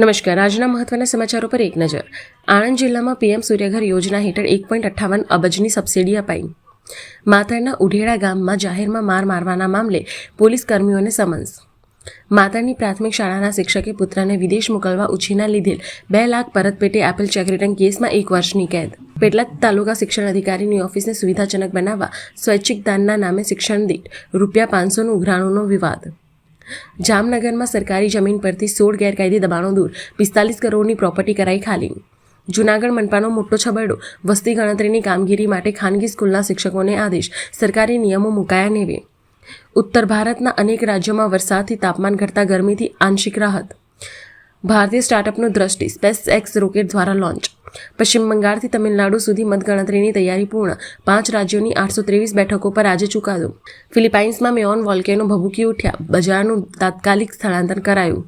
નમસ્કાર. આજના મહત્વના સમાચારો પર એક નજર. આણંદ જિલ્લામાં પીએમ સૂર્યઘર યોજના હેઠળ 1.58 અબજની સબસિડી અપાઈ. માતરના ઉઢેડા ગામમાં જાહેરમાં માર મારવાના મામલે પોલીસ કર્મીઓને સમન્સ. માતરની પ્રાથમિક શાળાના શિક્ષકે પુત્રને વિદેશ મોકલવા ઉછીના લીધેલ 2 લાખ પરત પેટે આપેલ ચેક રિટર્ન કેસમાં 1 વર્ષની કેદ. પેટલાદ તાલુકા શિક્ષણ અધિકારીની ઓફિસને સુવિધાજનક બનાવવા સ્વૈચ્છિક દાનના નામે શિક્ષણ દીઠ ₹500નું ઉઘરાણુંનો વિવાદ. જામનગરમાં સરકારી જમીન પરથી 16 ગેરકાયદે દબાણો દૂર 45 કરોડની પ્રોપર્ટી કરાઈ ખાલી. જૂનાગઢ મનપાનો મોટો છબરડો. વસ્તી ગણતરીની કામગીરી માટે ખાનગી સ્કૂલના શિક્ષકોને આદેશ. સરકારી નિયમો મુકાયા નેવે. ઉત્તર ભારતના અનેક રાજ્યોમાં વરસાદથી તાપમાન ઘટતા ગરમીથી આંશિક રાહત. ભારતીય સ્ટાર્ટઅપનું દ્રષ્ટિ સ્પેસએક્સ રોકેટ દ્વારા લોન્ચ. પશ્ચિમ બંગાળથી તમિલનાડુ સુધી મતગણતરીની તૈયારી પૂર્ણ. 5 રાજ્યોની 823 બેઠકો પર આજે ચુકાદો. ફિલિપાઇન્સમાં મેઓન વોલ્કેનો ભભૂકી ઉઠ્યા. બજારનું તાત્કાલિક સ્થળાંતર કરાયું.